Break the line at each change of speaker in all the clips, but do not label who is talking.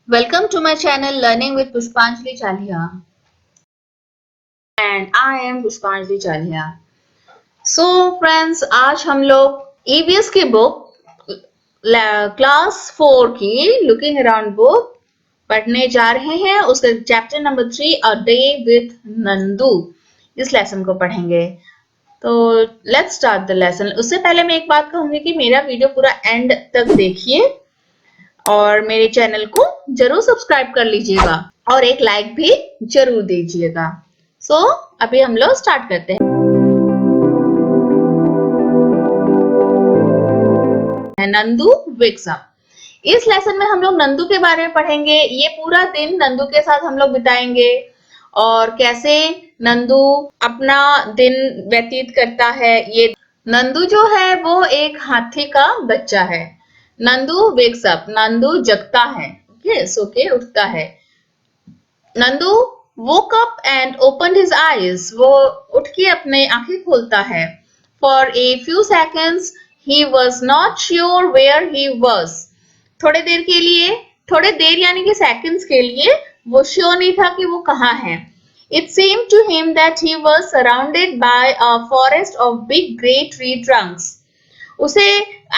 Welcome to my channel Learning with Pushpanjali Chalia, and I am Pushpanjali Chalia. So friends, आज हम लोग EVS की book class 4 की looking around book पढ़ने जा रहे हैं। उसका chapter number 3 a day with Nandu, इस लेसन को पढ़ेंगे। तो लेट्स स्टार्ट द लेसन। उससे पहले मैं एक बात कहूंगी कि मेरा वीडियो पूरा एंड तक देखिए और मेरे चैनल को जरूर सब्सक्राइब कर लीजिएगा और एक लाइक भी जरूर दीजिएगा। सो अभी हम लोग स्टार्ट करते हैं। Nandu wakes up. इस लेसन में हम लोग नंदू के बारे में पढ़ेंगे। ये पूरा दिन नंदू के साथ हम लोग बिताएंगे और कैसे नंदू अपना दिन व्यतीत करता है। ये नंदू जो है वो एक हाथी का बच्चा है। नंदू वेक्स अप, नंदू जगता है, सो के उठता है। Nandu woke up and opened his eyes. वो उठ के अपने आंखें खोलता है। For a few seconds he was not sure where he was. थोड़े देर के लिए, थोड़े देर यानी कि सेकंड्स के लिए वो श्योर नहीं था कि वो कहाँ है। It seemed to him that he was surrounded by a forest of big grey tree trunks. उसे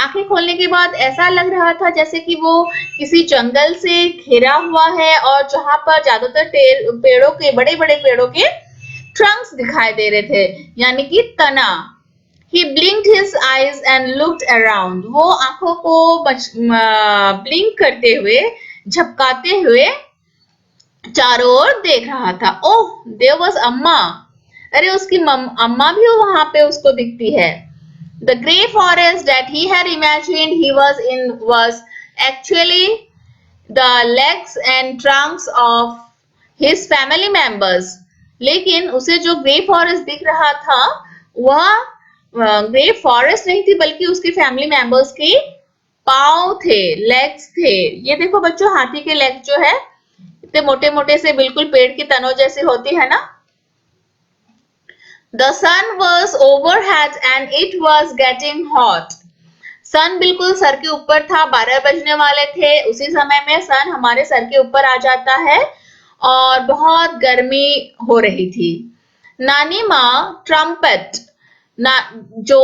आंखें खोलने के बाद ऐसा लग रहा था जैसे कि वो किसी जंगल से घिरा हुआ है और जहां पर ज्यादातर पेड़ों के, बड़े बड़े पेड़ों के ट्रंक्स दिखाई दे रहे थे, यानी कि तना। He blinked his eyes and looked around. वो आंखों को ब्लिंक करते हुए, झपकाते हुए चारों ओर देख रहा था। ओह, देयर वाज अम्मा। अरे उसकी अम्मा भी वहां पे उसको दिखती है। The grey forest that he had imagined he was in was actually the legs and trunks of his family members. लेकिन उसे जो ग्रे फॉरेस्ट दिख रहा था वह ग्रे फॉरेस्ट नहीं थी बल्कि उसके फैमिली मेंबर्स के पांव थे, लेग्स थे। ये देखो बच्चों, हाथी के लेग जो है इतने मोटे मोटे से, बिल्कुल पेड़ की तनों जैसी होती है ना। The sun was overhead and it was getting hot. सन बिल्कुल सर के ऊपर था, 12 बजने वाले थे। उसी समय में सन हमारे सर के ऊपर आ जाता है और बहुत गर्मी हो रही थी। नानी माँ ट्रम्पेट, जो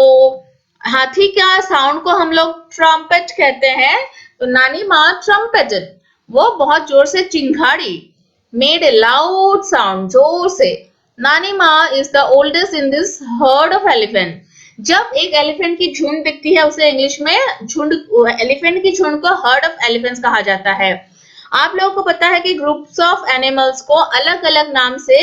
हाथी का साउंड को हम लोग ट्रम्पेट कहते हैं, तो नानी माँ ट्रम्पेटेड, वो बहुत जोर से चिंघाड़ी। मेड ए लाउड साउंड, जोर से। नानी माँ is the oldest in this heard of elephant. जब एक एलिफेंट की झुंड दिखती है उसे इंग्लिश में झुंड, एलिफेंट की झुंड को हर्ड ऑफ एलिफेंट्स कहा जाता है। आप लोगों को पता है कि ग्रुप्स ऑफ एनिमल्स को अलग अलग नाम से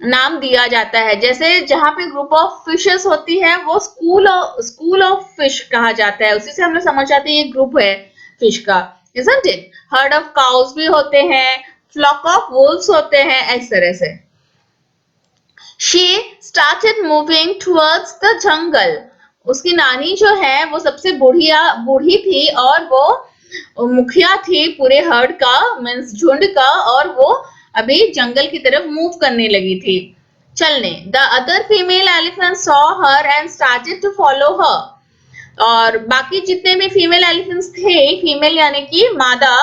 नाम दिया जाता है। जैसे जहां पे ग्रुप ऑफ फिशेस होती है वो स्कूल ऑफ फिश कहा जाता है। उसी से हम लोग समझ जाते हैं ये ग्रुप है फिश का, isn't it? Heard of cows भी होते हैं, फ्लॉक ऑफ वुल्व्स होते हैं, इस तरह से। She started moving towards the jungle. उसकी नानी जो है वो सबसे बूढ़ी थी और वो मुखिया थी पूरे हर्ड का, मीन्स झुंड का, और वो अभी जंगल की तरफ मूव करने लगी थी, चलने। The other female elephants saw her and started to follow her. और बाकी जितने भी फीमेल एलिफेंट्स थे, फीमेल यानी कि मादा,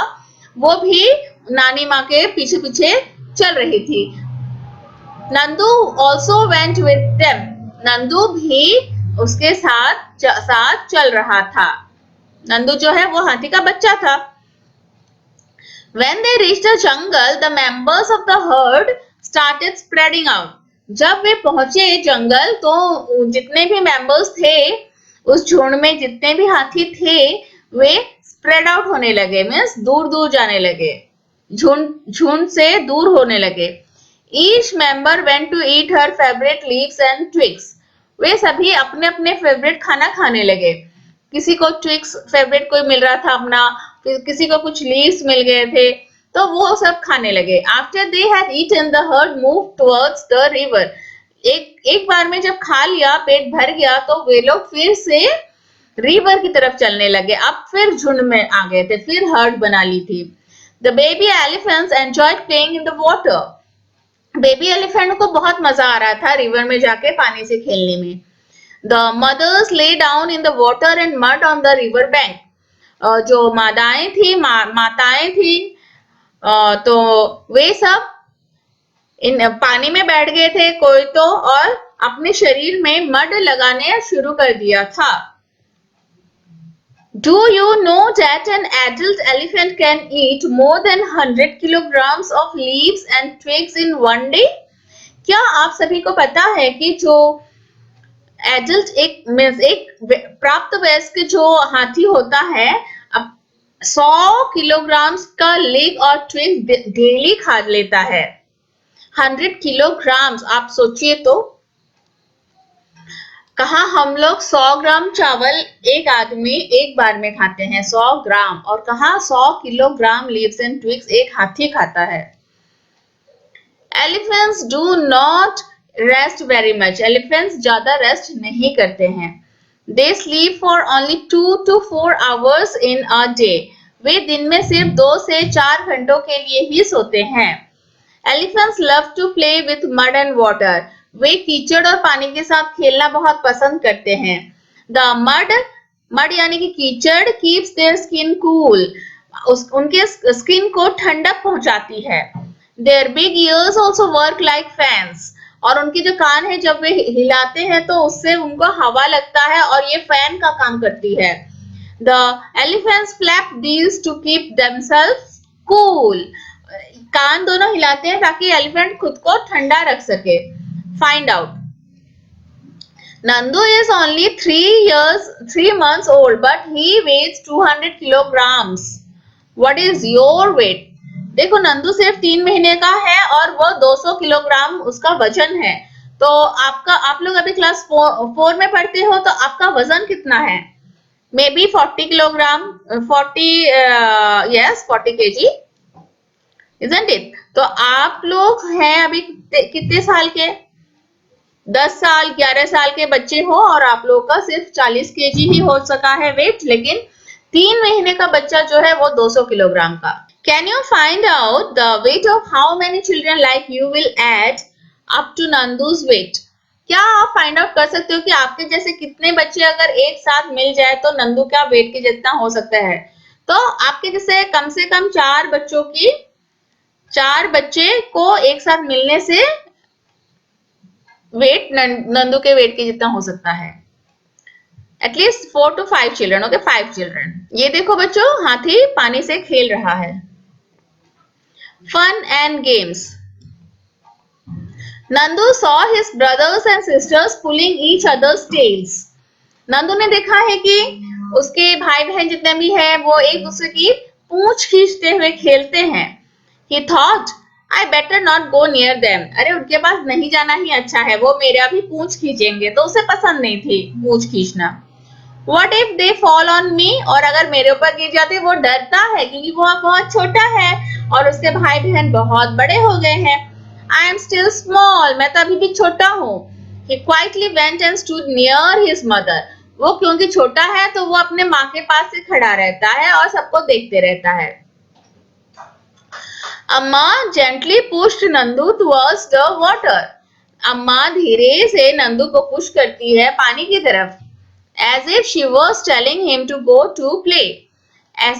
वो भी नानी माँ के पीछे पीछे चल रही थी। Nandu also went with them. Nandu भी उसके साथ चल रहा था। नंदू जो है वो हाथी का बच्चा था। When they reached the jungle, the members of the herd started spreading out. जब वे पहुंचे जंगल तो जितने भी मेंबर्स थे उस झुंड में, जितने भी हाथी थे, वे स्प्रेड आउट होने लगे, मीन्स दूर दूर जाने लगे, झुंड से दूर होने लगे। Each member went to eat her favorite leaves and twigs. वे सभी अपने अपने फेवरेट खाना खाने लगे। किसी को ट्विग्स फेवरेट कोई मिल रहा था अपना, किसी को कुछ लीव्स मिल गए थे, तो वो सब खाने लगे। After they had eaten, the herd moved towards the river. एक बार में जब खा लिया, पेट भर गया, तो वे लोग फिर से रिवर की तरफ चलने लगे। अब फिर झुंड में आ गए थे, फिर हर्ड बना ली थी। The baby elephants enjoyed playing in the water. Baby elephant को बहुत मजा आ रहा था रिवर में जाके पानी से खेलने में। The mothers lay down in the water and mud on the river bank. जो माताएं थी तो वे सब इन पानी में बैठ गए थे कोई तो, और अपने शरीर में मड लगाने शुरू कर दिया था। Do you know that an adult elephant can eat more than 100 kilograms of leaves and twigs in one day? क्या आप सभी को पता है कि जो एडल्ट एक प्राप्त वयस्क जो हाथी होता है, अब 100 किलोग्राम का लीफ और ट्विग डेली खा लेता है। 100 किलोग्राम, आप सोचिए तो, कहा हम लोग 100 ग्राम चावल एक आदमी एक बार में खाते हैं, 100 ग्राम, और कहा 100 किलोग्राम लीव्स एंड ट्विग्स एक हाथी खाता है। Elephants do not rest very much, elephants ज्यादा रेस्ट नहीं करते हैं। They sleep for only 2 to 4 hours in a day, वे दिन में सिर्फ 2 से 4 घंटों के लिए ही सोते हैं। Elephants love to play with mud and water, वे कीचड़ और पानी के साथ खेलना बहुत पसंद करते हैं। द मड यानी कि कीचड़ कीप्स देयर स्किन कूल, उनके स्किन को ठंडक पहुंचाती है। Their big ears also work like fans, और उनके जो कान है जब वे हिलाते हैं तो उससे उनको हवा लगता है और ये फैन का काम करती है। The elephants flap these to keep themselves cool, कान दोनों हिलाते हैं ताकि एलिफेंट खुद को ठंडा रख सके। Find out. Nandu is only 3 months old, but he weighs 200 kilograms. What is your weight? देखो, नंदू सिर्फ 3 महीने का है और वो 200 किलोग्राम उसका वजन है। तो आप लोग अभी क्लास 4 में पढ़ते हो, तो आपका वजन कितना है? May be 40 kilogram, 40 kg, isn't it? तो आप लोग हैं अभी कितने साल के? 10 साल 11 साल के बच्चे हो और आप लोगों का सिर्फ 40 केजी ही हो सका है वेट, लेकिन 3 महीने का बच्चा जो है वो 200 किलोग्राम का। Can you find out the weight of how many children like you will add up to Nandu's weight? क्या आप फाइंड आउट कर सकते हो कि आपके जैसे कितने बच्चे अगर एक साथ मिल जाए तो नंदू क्या वेट के जितना हो सकता है? तो आपके जैसे कम से कम 4 बच्चे को एक साथ मिलने से वेट नंदू के वेट के जितना हो सकता है। At least 4 to 5 children, okay, 5 children. ये देखो बच्चों, हाथी पानी से खेल रहा है। Fun and games. Nandu saw his brothers and sisters pulling each others tails, Nandu ने देखा है कि उसके भाई बहन जितने भी हैं वो एक दूसरे की पूंछ खींचते हुए खेलते हैं। He thought, I better not go near them. अरे उनके पास नहीं जाना ही अच्छा है, वो मेरा भी पूंछ खींचेंगे, तो उसे पसंद नहीं थी पूंछ खींचना। What if they fall on me? और अगर मेरे ऊपर गिर जाते, वो डरता है क्योंकि वो बहुत छोटा है और उसके भाई बहन बहुत बड़े हो गए हैं। I am still small, मैं तो अभी भी छोटा हूँ। He quietly went and stood near his mother. वो क्योंकि छोटा है तो वो अपने माँ के पास से खड़ा रहता है और सबको देखते रहता है। अम्मा gently pushed Nandu towards the water. अम्मा धीरे से नंदू को पुश करती है पानी की तरफ। As if she was telling him to go to play.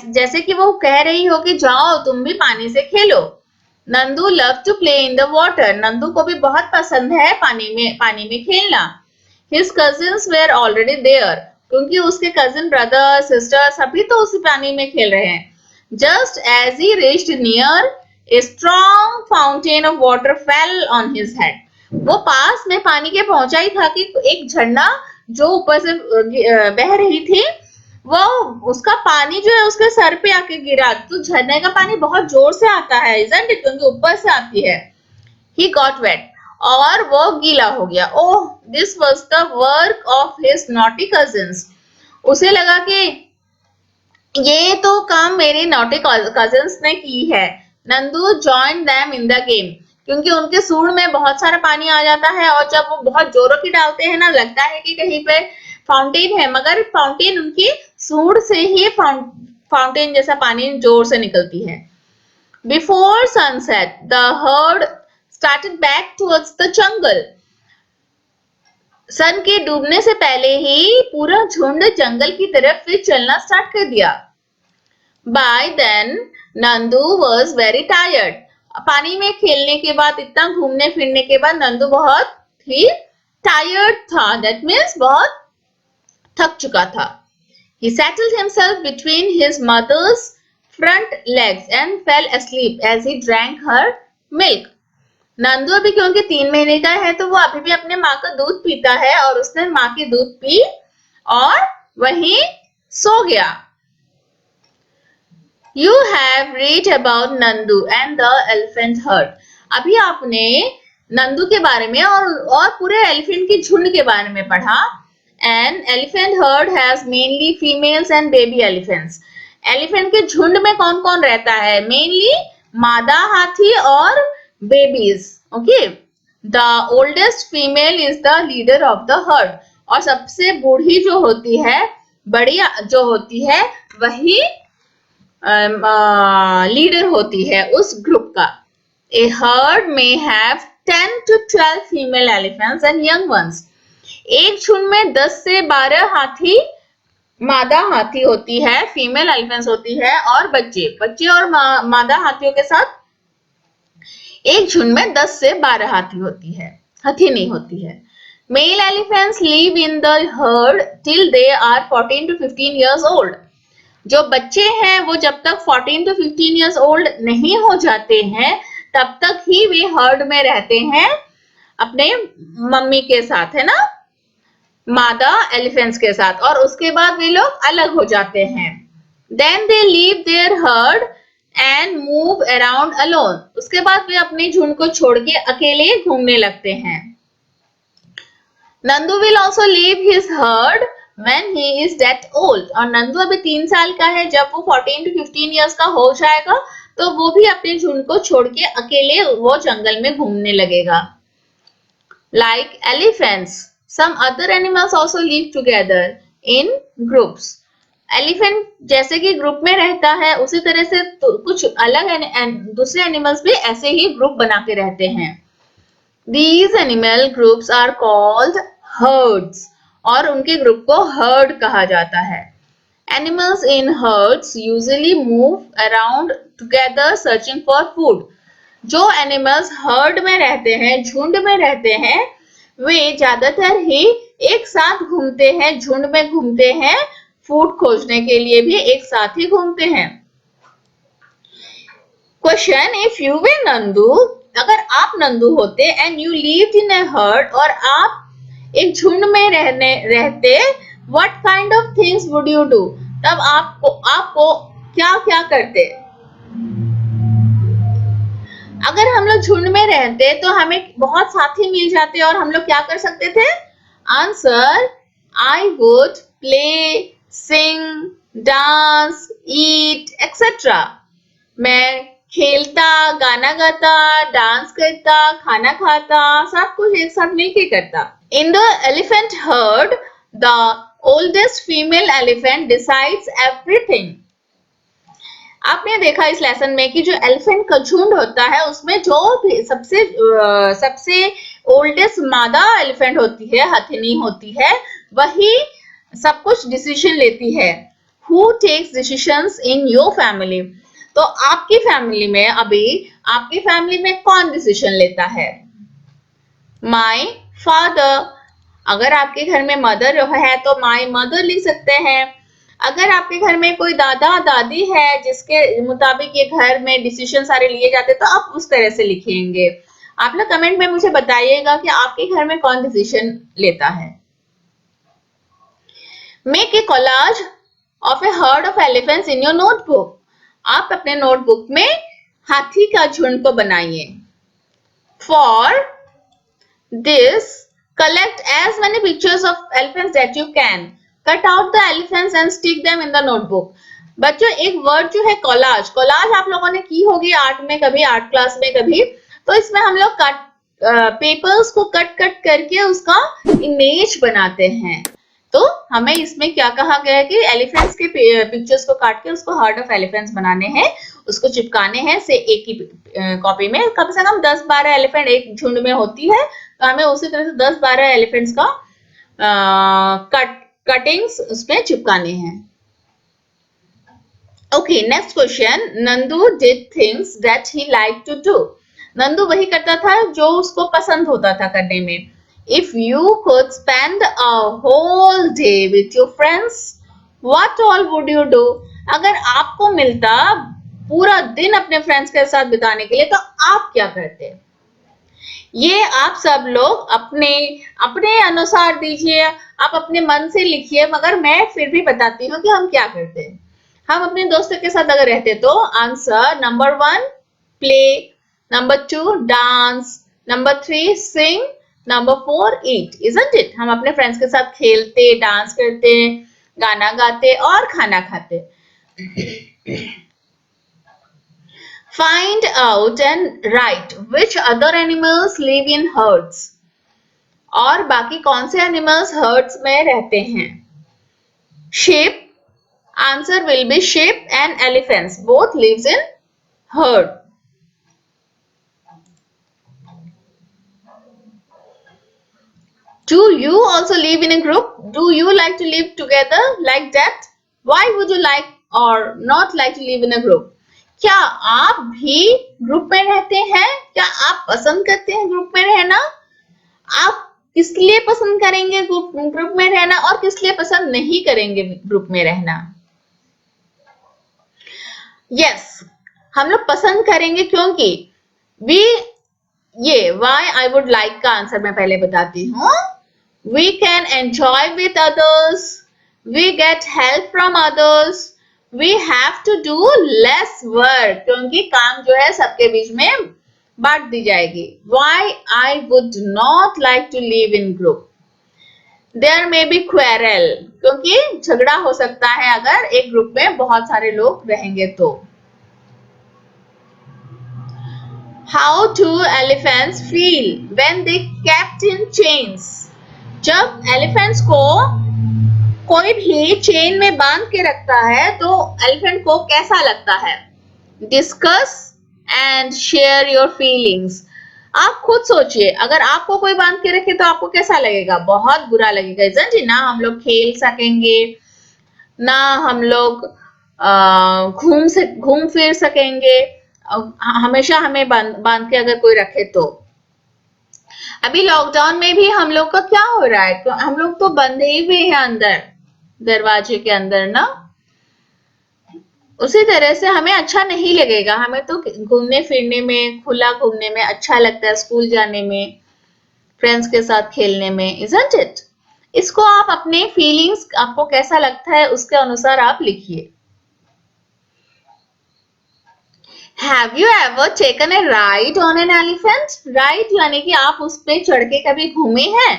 जैसे कि वो कह रही हो कि जाओ तुम भी पानी से खेलो। Nandu love to play in the water. Nandu को भी बहुत पसंद है पानी में खेलना। His cousins were already there. क्योंकि उसके cousin, brother, sister सभी तो उसी पानी में खेल रहे हैं। Just as he reached near, a strong fountain of water fell on his head. वो पास में पानी के पहुंचा ही था कि एक झरना जो ऊपर से बह रही थी, वो उसका पानी जो है उसके सर पे आके गिरा। तो झरने का पानी बहुत जोर से आता है, isn't it? क्योंकि ऊपर से आती है। He got wet. और वो गीला हो गया। ओह, this was the work of his naughty cousins. उसे लगा कि ये तो काम मेरे नॉटी कजिन्स ने की है। Nandu join them in the game, क्योंकि उनके सूंड में बहुत सारा पानी आ जाता है और जब वो बहुत जोरों की डालते हैं ना, लगता है कि कहीं पे फाउंटेन है, मगर फाउंटेन उनकी सूंड से ही फाउंटेन जैसा पानी जोर से निकलती है। Before sunset the herd started back towards the jungle. Sun के डूबने से पहले ही पूरा झुंड जंगल की तरफ फिर चलना स्टार्ट कर दिया। By then Nandu was very tired. पानी में खेलने के बाद, इतना घूमने फिरने के बाद नंदू बहुत ही टायर्ड था, दैट मीन्स बहुत थक चुका था। He settled himself between his mother's front legs and fell asleep as he drank her milk. Nandu अभी क्योंकि 3 महीने का है तो वो अभी भी अपने माँ का दूध पीता है और उसने माँ की दूध पी और वहीं सो गया। You have read about Nandu and the elephant herd. अभी आपने नंदू के बारे में और पूरे एलिफेंट के झुंड के बारे में पढ़ा। An elephant herd has mainly females and baby elephants. Elephant के झुंड में कौन कौन रहता है? मेनली मादा हाथी और babies. Okay, the oldest female is the leader of the heard. और सबसे बूढ़ी जो होती है, बड़ी जो होती है, वही लीडर होती है उस ग्रुप का। A herd may have 10 to 12 female elephants and young ones. एक झुंड में 10 से 12 हाथी, मादा हाथी होती है, फीमेल एलिफेंट्स होती है और बच्चे और मादा हाथियों के साथ एक झुंड में 10 से 12 हथिनी होती है। Male elephants live in the herd till they are 14 to 15 years old. जो बच्चे हैं वो जब तक 14 to 15 years old नहीं हो जाते हैं तब तक ही वे हर्ड में रहते हैं अपने मम्मी के साथ, है ना, मादा एलिफेंट्स के साथ, और उसके बाद वे लोग अलग हो जाते हैं। Then they leave their herd and move around alone. उसके बाद वे अपने झुंड को छोड़ के अकेले घूमने लगते हैं। Nandu will also leave his herd when he is that old. और नंदू अभी 3 साल का है, जब वो 14 to 15 years का हो जाएगा तो वो भी अपने झुंड को छोड़ के अकेले वो जंगल में घूमने लगेगा। Like elephants, some other animals also live together in groups. Elephant जैसे कि ग्रुप में रहता है उसी तरह से तो कुछ अलग दूसरे एनिमल्स भी ऐसे ही ग्रुप बना के रहते हैं। These animal groups are called herds और उनके ग्रुप को हर्ड कहा जाता है। Animals in herds usually move around together searching for food. जो एनिमल्स हर्ड में रहते हैं, झुंड में रहते हैं, वे ज्यादातर ही एक साथ घूमते हैं, झुंड में घूमते हैं, फूड खोजने के लिए भी एक साथ ही घूमते हैं। क्वेश्चन, इफ यू वे नंदू, अगर आप नंदू होते and you lived in a herd, और आप एक झुंड में रहते, what kind of things would you do? तब आपको क्या क्या करते? अगर हम लोग झुंड में रहते तो हमें बहुत साथी मिल जाते और हम लोग क्या कर सकते थे? Answer, I would play, sing, dance, eat etcetera. मैं खेलता, गाना गाता, डांस करता, खाना खाता, सब कुछ एक साथ मिलके करता। In the elephant heard, the oldest female elephant decides everything. आपने देखा इस लेसन में कि जो एलिफेंट का झुंड होता है उसमें जो भी सबसे ओल्डेस्ट मादा एलिफेंट होती है, हथिनी होती है, वही सब कुछ डिसीजन लेती है। Who takes decisions in your family? तो आपकी फैमिली में आपकी फैमिली में कौन डिसीजन लेता है? My father। अगर आपके घर में मदर है तो my mother लिख सकते हैं। अगर आपके घर में कोई दादा दादी है जिसके मुताबिक ये घर में डिसीजन सारे लिए जाते तो आप उस तरह से लिखेंगे। आप लोग कमेंट में मुझे बताइएगा कि आपके घर में कौन डिसीजन लेता है। Make a collage of A heard of elephants in your notebook. आप अपने नोटबुक में हाथी का झुंड को बनाइए। For this collect as many pictures of elephants that you can. Cut out the elephants and stick them in the notebook. बच्चों, एक वर्ड जो है कोलाज आप लोगों ने की होगी आर्ट में, कभी आर्ट क्लास में कभी, तो इसमें हम लोग पेपर्स को कट करके उसका इमेज बनाते हैं। तो हमें इसमें क्या कहा गया है कि एलिफेंट्स के पिक्चर्स को काट के उसको हार्ट ऑफ एलिफेंट्स बनाने हैं, उसको चिपकाने हैं से एक ही कॉपी में। कम से कम 10-12 एलिफेंट एक झुंड में होती है, तो हमें उसी तरह से 10-12 एलिफेंट्स का कटिंग्स उसमें चिपकाने हैं। Okay, next question. Nandu did things that he liked to do. Nandu वही करता था जो उसको पसंद होता था करने में. If you could spend a whole day with your friends, what all would you do? अगर आपको मिलता पूरा दिन अपने फ्रेंड्स के साथ बिताने के लिए तो आप क्या करते? ये आप सब लोग अपने अपने अनुसार दीजिए, आप अपने मन से लिखिए, मगर मैं फिर भी बताती हूँ कि हम क्या करते हैं. हम अपने दोस्तों के साथ अगर रहते तो answer number 1 play, number 2 dance, number 3 sing, number 4 eat. Isn't it? हम अपने फ्रेंड्स के साथ खेलते, डांस करते, गाना गाते और खाना खाते. Find out and write which other animals live in herds. और बाकी कौन से एनिमल्स हर्ड्स में रहते हैं? Sheep. Answer will be sheep and elephants. Both lives in herd. Do you also live in a group? Do you like to live together like that? Why would you like or not like to live in a group? क्या आप भी group में रहते हैं? क्या आप पसंद करते हैं ग्रुप में रहना? आप किस लिए पसंद करेंगे ग्रुप में रहना और किस लिए पसंद नहीं करेंगे ग्रुप में रहना? यस, हम लोग पसंद करेंगे क्योंकि वी ये why I would like का आंसर मैं पहले बताती हूँ. We can enjoy with others, we get help from others, we have to do less work क्योंकि काम जो है सबके बीच में बांट दी जाएगी. Why I would not like to live in group. There may be quarrel क्योंकि झगड़ा हो सकता है अगर एक ग्रुप में बहुत सारे लोग रहेंगे तो. How do elephants feel when they kept in chains? जब एलिफेंट्स को कोई भी चेन में बांध के रखता है तो एलिफेंट को कैसा लगता है? Discuss and share your feelings. आप खुद सोचिए, अगर आपको कोई बांध के रखे तो आपको कैसा लगेगा? बहुत बुरा लगेगा, isn't it? ना हम लोग खेल सकेंगे, ना हम लोग घूम फिर सकेंगे, हमेशा हमें बांध के अगर कोई रखे तो. अभी लॉकडाउन में भी हम लोग का क्या हो रहा है? तो हम लोग तो बंधे ही हुए हैं अंदर, दरवाजे के अंदर ना. उसी तरह से हमें अच्छा नहीं लगेगा. हमें तो घूमने फिरने में, खुला घूमने में अच्छा लगता है, स्कूल जाने में, फ्रेंड्स के साथ खेलने में, isn't it? इसको आप अपने फीलिंग्स, आपको कैसा लगता है उसके अनुसार आप लिखिए. Have you ever taken a ride on an elephant? Ride यानी कि आप उस पे चढ़ के कभी घूमे हैं?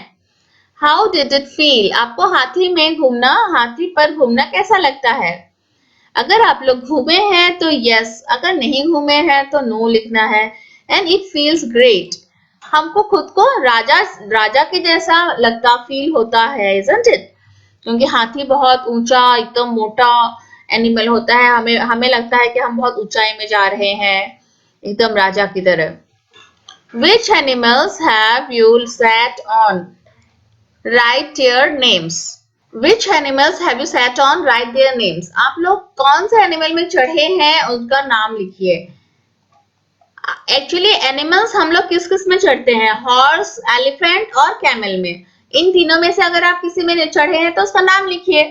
How did it feel? आपको हाथी में घूमना, हाथी पर घूमना कैसा लगता है? अगर आप लोग घूमे हैं तो yes, अगर नहीं घूमे हैं तो no लिखना है. And it feels great. हमको खुद को राजा के जैसा लगता, फील होता है, isn't it? क्योंकि हाथी बहुत ऊंचा, एकदम मोटा एनिमल होता है. हमें लगता है कि हम बहुत ऊंचाई में जा रहे हैं, एकदम राजा की तरह. Which animals have you sat on? Write their names. Which animals have you sat on? Write their names. आप लोग कौन से एनिमल में चढ़े हैं उनका नाम लिखिए. एक्चुअली एनिमल्स हम लोग किस किस में चढ़ते हैं? हॉर्स, एलिफेंट और कैमल में. इन तीनों में से अगर आप किसी में चढ़े हैं तो उसका नाम लिखिए.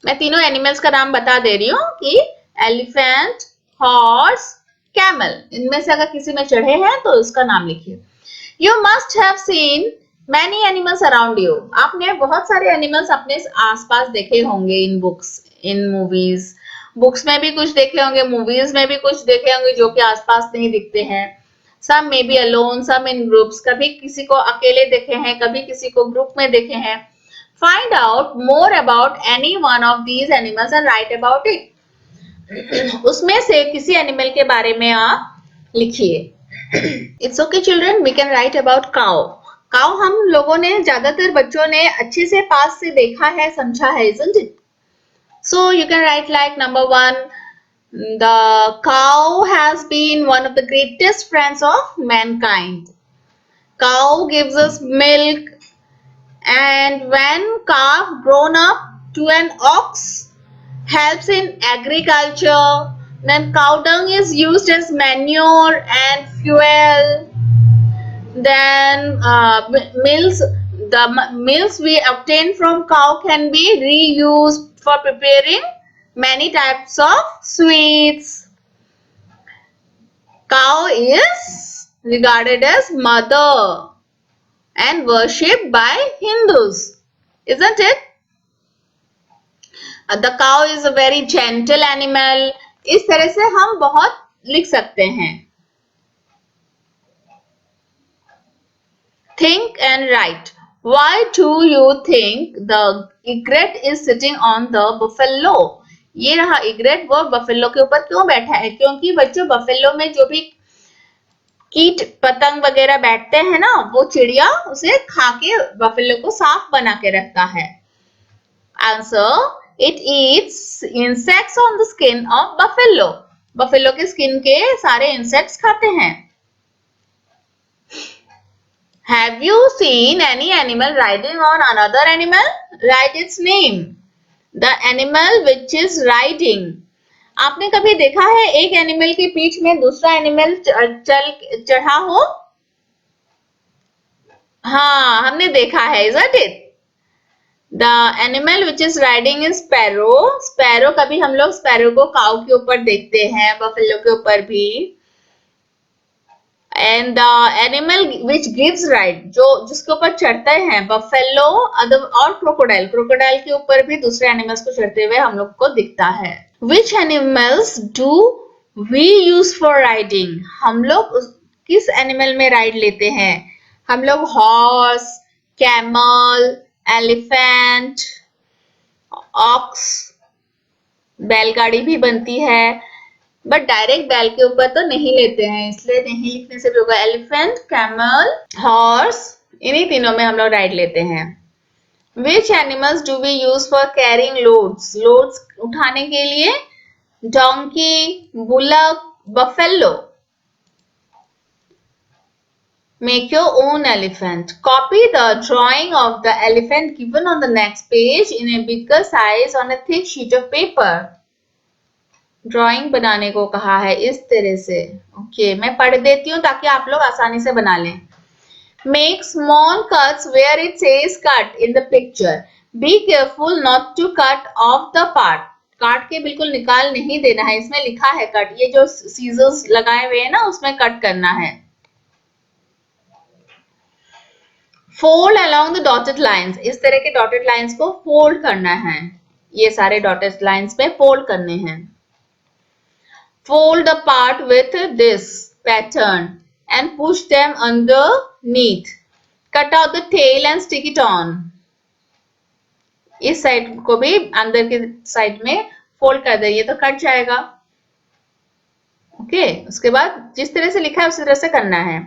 मैं तीनों एनिमल्स का नाम बता दे रही हूँ कि एलिफेंट, हॉर्स, कैमल, इनमें से अगर किसी में चढ़े हैं तो उसका नाम लिखिए. You must have seen many animals around you. आपने बहुत सारे एनिमल्स अपने आसपास देखे होंगे इन बुक्स, इन मूवीज. बुक्स में भी कुछ देखे होंगे, मूवीज में भी कुछ देखे होंगे जो कि आसपास नहीं दिखते हैं. Some may be alone, some in groups. कभी किसी को अकेले देखे हैं, कभी किसी को ग्रुप में देखे हैं. Find out more about any one of these animals and write about it. उसमें से किसी एनिमल के बारे में आप लिखिए. It's okay children, we can write about cow. Cow हम लोगों ने, ज्यादातर बच्चों ने अच्छे से पास से देखा है, समझा है, isn't it? So you can write like number 1, the cow has been one of the greatest friends of mankind. Cow gives us milk, and when calf grown up to an ox, helps in agriculture. Then cow dung is used as manure and fuel. Then milks we obtain from cow can be reused for preparing many types of sweets. Cow is regarded as mother and worshipped by Hindus, isn't it? The cow is a very gentle animal. इस तरह से हम बहुत लिख सकते हैं. Think and write. Why do you think the egret is sitting on the buffalo? ये रहा egret, वो buffalo के ऊपर क्यों बैठा है? क्योंकि बच्चों buffalo में जो भी कीट पतंग वगैरह बैठते हैं ना, वो चिड़िया उसे खा के buffalo को साफ बना के रखता है. Answer: It eats insects on the skin of buffalo. Buffalo के skin के सारे insects खाते हैं. Have you seen any animal riding on another animal? Write its name. The animal which is riding. आपने कभी देखा है एक एनिमल के पीठ में दूसरा एनिमल चढ़ा हो? हाँ, हमने देखा है, isn't it? The animal which is riding is sparrow. Sparrow कभी हम लोग sparrow को काऊ के ऊपर देखते हैं, buffalo के ऊपर भी. And the animal which gives ride, जो जिसके ऊपर चढ़ते हैं, buffalo और crocodile. Crocodile के ऊपर भी दूसरे animals को चढ़ते हुए हम लोग को दिखता है. Which animals do we use for riding? हम लोग किस animal में ride लेते हैं? हम लोग horse, camel, elephant, ox, बैलगाड़ी भी बनती है, बट डायरेक्ट बैल के ऊपर तो नहीं लेते हैं, इसलिए नहीं लिखने से भी होगा. एलिफेंट, कैमल, हॉर्स, इन्हीं तीनों में हम लोग राइड लेते हैं. Which animals do we use for carrying loads? Loads उठाने के लिए donkey, bullock, buffalo. Make your own elephant. Copy the drawing of the elephant given on the next page in a bigger size on a thick sheet of paper. Drawing बनाने को कहा है इस तरह से. ओके, मैं पढ़ देती हूँ ताकि आप लोग आसानी से बना लें. Make small cuts where it says cut in the picture. Be careful not to cut off the part. काट के बिल्कुल निकाल नहीं देना है, इसमें लिखा है कट. ये जो सीजर्स लगाए हुए हैं ना, उसमें कट करना है. Fold along the dotted lines. इस तरह के dotted lines को fold करना है. ये सारे dotted lines में fold करने हैं. Fold the part with this pattern and push them underneath. Cut out the tail and stick it on. इस साइड को भी अंदर के साइड में फोल्ड कर दे, ये तो कट जाएगा. ओके, उसके बाद जिस तरह से लिखा है उसी तरह से करना है.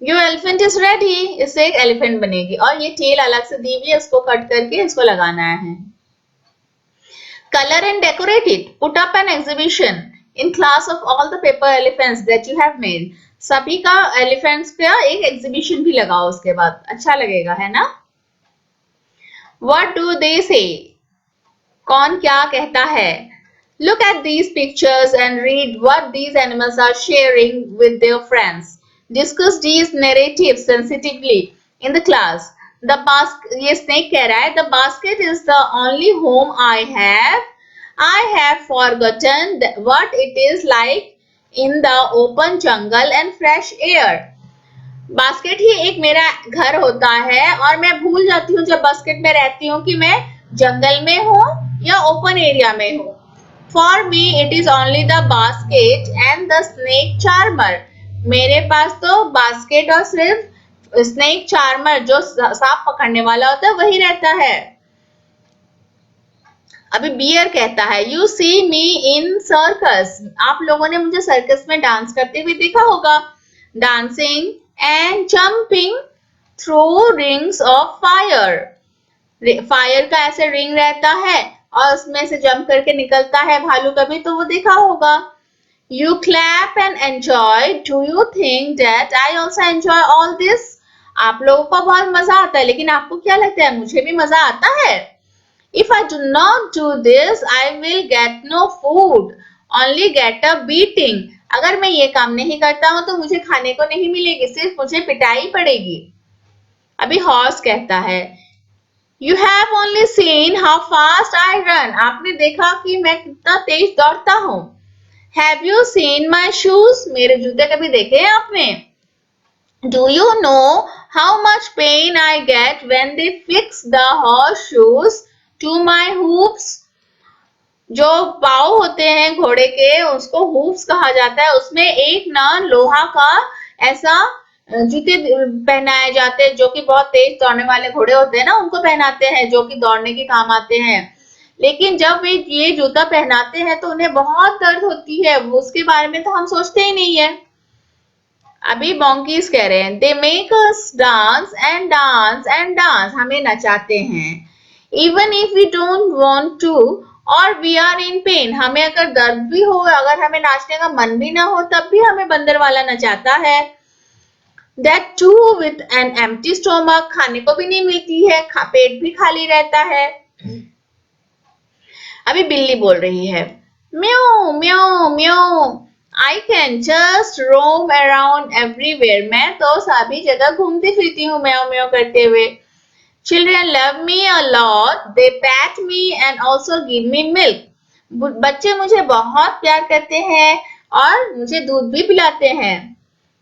Your elephant is ready. इससे एक एलिफेंट बनेगी और ये टेल अलग से दी हुई है, उसको कट करके इसको लगाना है. Color and decorate it. Put up an exhibition in class of all the paper elephants that you have made. सभी का elephants का एक exhibition भी लगाओ, उसके बाद अच्छा लगेगा, है ना? What do they say? कौन क्या कहता है? Look at these pictures and read what these animals are sharing with their friends. Discuss these narratives sensitively in the class. ये snake कह रहा है, the basket is the only home I have. I have forgotten what it is like in the open jungle and fresh air. Basket ही एक मेरा घर होता है और मैं भूल जाती हूँ जब बास्केट में रहती हूँ कि मैं जंगल में हूँ या ओपन एरिया में हूँ. For me it is only the basket and the snake charmer. मेरे पास तो बास्केट और सिर्फ स्नेक चार्मर जो सांप पकड़ने वाला होता है वही रहता है. अभी बियर कहता है, you see me in circus. आप लोगों ने मुझे सर्कस में डांस करते हुए देखा होगा. Dancing and jumping through rings of fire. Fire का ऐसे रिंग रहता है और उसमें से जंप करके निकलता है भालू, कभी तो वो देखा होगा. You clap and enjoy. Do you think that I also enjoy all this? आप लोगों को बहुत मजा आता है, लेकिन आपको क्या लगता है मुझे भी मजा आता है? If I do not do this, I will get no food, only get a beating. अगर मैं ये काम नहीं करता हूं तो मुझे खाने को नहीं मिलेगी, सिर्फ मुझे पिटाई पड़ेगी। अभी हॉर्स कहता है, You have only seen how fast I run. आपने देखा कि मैं कितना तेज दौड़ता हूँ। Have you seen my shoes? मेरे जूते कभी देखे हैं आपने? Do you know how much pain I get when they fix the horseshoes to my hooves? जो पाँव होते हैं घोड़े के उसको हूफ्स कहा जाता है, उसमें एक ना लोहा का ऐसा जूते पहनाए जाते हैं जो कि बहुत तेज दौड़ने वाले घोड़े होते हैं ना, उनको पहनाते हैं जो कि दौड़ने के काम आते हैं। लेकिन जब वे ये जूता पहनाते हैं तो उन्हें बहुत दर्द होती है, उसके बारे में तो हम सोचते ही नहीं है। अभी monkeys कह रहे हैं, they make us dance and dance and dance. हमें नचाते हैं। Even if we don't want to or we are in pain. हमें अगर दर्द भी हो, अगर हमें नाचने का मन भी ना हो, तब भी हमें बंदर वाला नचाता है। That too with an empty stomach. खाने को भी नहीं मिलती है, पेट भी खाली रहता है। अभी बिल्ली बोल रही है, म्याऊ म्याऊ म्याऊ, I can just roam around everywhere. मैं तो सभी जगह घूमती फिरती हूँ म्याऊ म्याऊ करते हुए। Children love me a lot. They pat me and also give me milk. बच्चे मुझे बहुत प्यार करते हैं और मुझे दूध भी पिलाते हैं।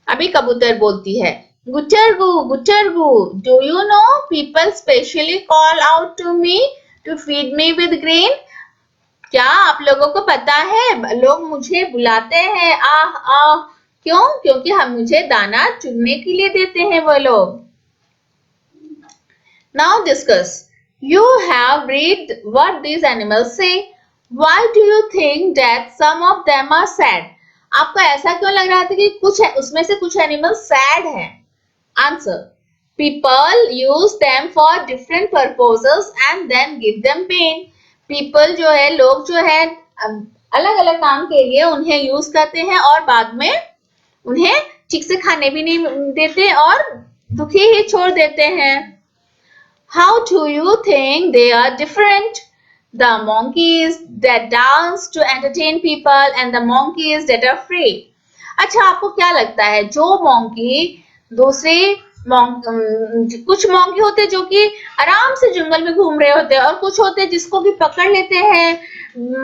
अभी कबूतर बोलती है, गुटरगू गुटरगू, do you know people specially call out to me to feed me with grain? क्या आप लोगों को पता है लोग मुझे बुलाते हैं आह आह, क्यों? क्योंकि हम मुझे दाना चुनने के लिए देते हैं वो लोग। Now discuss. You have read what these animals say. Why do you think that some of them are sad? आपको ऐसा क्यों लग रहा था कि कुछ उसमें से कुछ एनिमल्स सैड हैं? Answer. People use them for different purposes and then give them pain. People जो है, लोग जो है अलग अलग काम के लिए उन्हें यूज करते हैं और बाद में उन्हें ठीक से खाने भी नहीं देते और दुखी ही छोड़ देते हैं। How do you think they are different? The monkeys that dance to entertain people and the monkeys that are free. अच्छा, आपको क्या लगता है जो मोंकी दूसरे कुछ मोंकी होते हैं जो कि आराम से जंगल में घूम रहे होते हैं और कुछ होते हैं जिसको भी पकड़ लेते हैं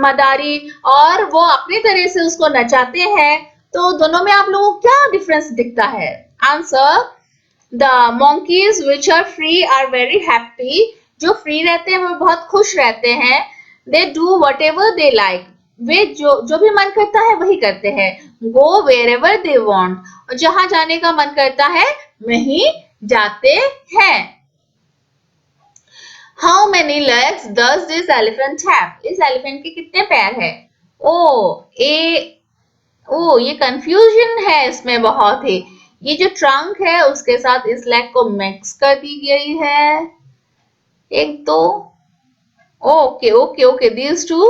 मदारी और वो अपनी तरह से उसको नचाते हैं, तो दोनों में आप लोगों को क्या डिफरेंस दिखता है? Answer, the monkeys which are free are very happy. जो फ्री रहते हैं वो बहुत खुश रहते हैं। They do whatever they like. वे जो भी मन करता है वही करते हैं। Go wherever they want. और जहां जाने का मन करता है वहीं जाते हैं। How many legs does this elephant have? इस एलिफेंट के कितने पैर है? ये कंफ्यूजन है इसमें बहुत ही। ये जो ट्रंक है उसके साथ इस लेग को मिक्स कर दी गई है। एक दो, okay, these two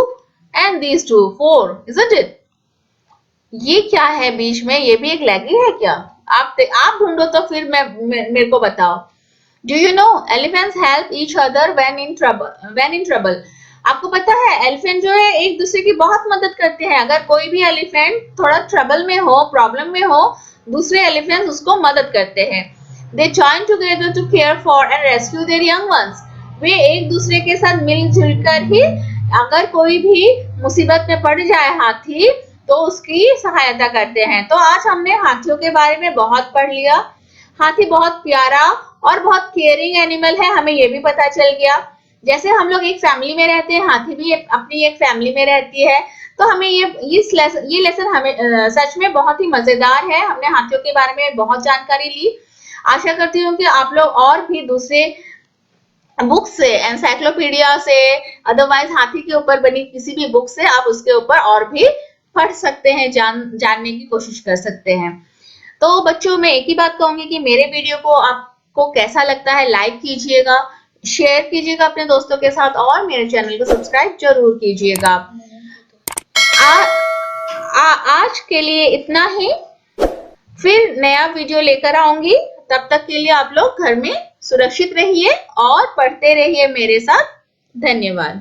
and these two, 4, isn't it? ये क्या है बीच में? ये भी एक लेग ही है क्या? आप ढूंढो तो फिर मेरे को बताओ। Do you know elephants help each other when in trouble? आपको पता है एलिफेंट जो है एक दूसरे की बहुत मदद करते हैं। अगर कोई भी एलिफेंट थोड़ा ट्रबल में हो, प्रॉब्लम में हो, दूसरे एलिफेंट्स उसको मदद करते हैं। They join together to care for and rescue their young ones. वे एक दूसरे के साथ मिलजुल कर ही अगर कोई भी मुसीबत में पड़ जाए हाथी तो उसकी सहायता करते हैं। तो आज हमने हाथियों के बारे में बहुत पढ़ लिया। हाथी बहुत प्यारा और बहुत केयरिंग एनिमल है, हमें ये भी पता चल गया। जैसे हम लोग एक फैमिली में रहते हैं, हाथी भी अपनी एक फैमिली में रहती है। तो हमें ये लेसन हमें सच में बहुत ही मजेदार है। हमने हाथियों के बारे में बहुत जानकारी ली। आशा करती हूँ कि आप लोग और भी दूसरे बुक से, एनसाइक्लोपीडिया से, अदरवाइज हाथी के ऊपर बनी किसी भी बुक से आप उसके ऊपर और भी पढ़ सकते हैं, जानने की कोशिश कर सकते हैं। तो बच्चों, मैं एक ही बात कहूंगी कि मेरे वीडियो को आपको कैसा लगता है लाइक कीजिएगा, शेयर कीजिएगा अपने दोस्तों के साथ और मेरे चैनल को सब्सक्राइब जरूर कीजिएगा। आज के लिए इतना ही, फिर नया वीडियो लेकर आऊंगी। तब तक के लिए आप लोग घर में सुरक्षित रहिए और पढ़ते रहिए मेरे साथ। धन्यवाद।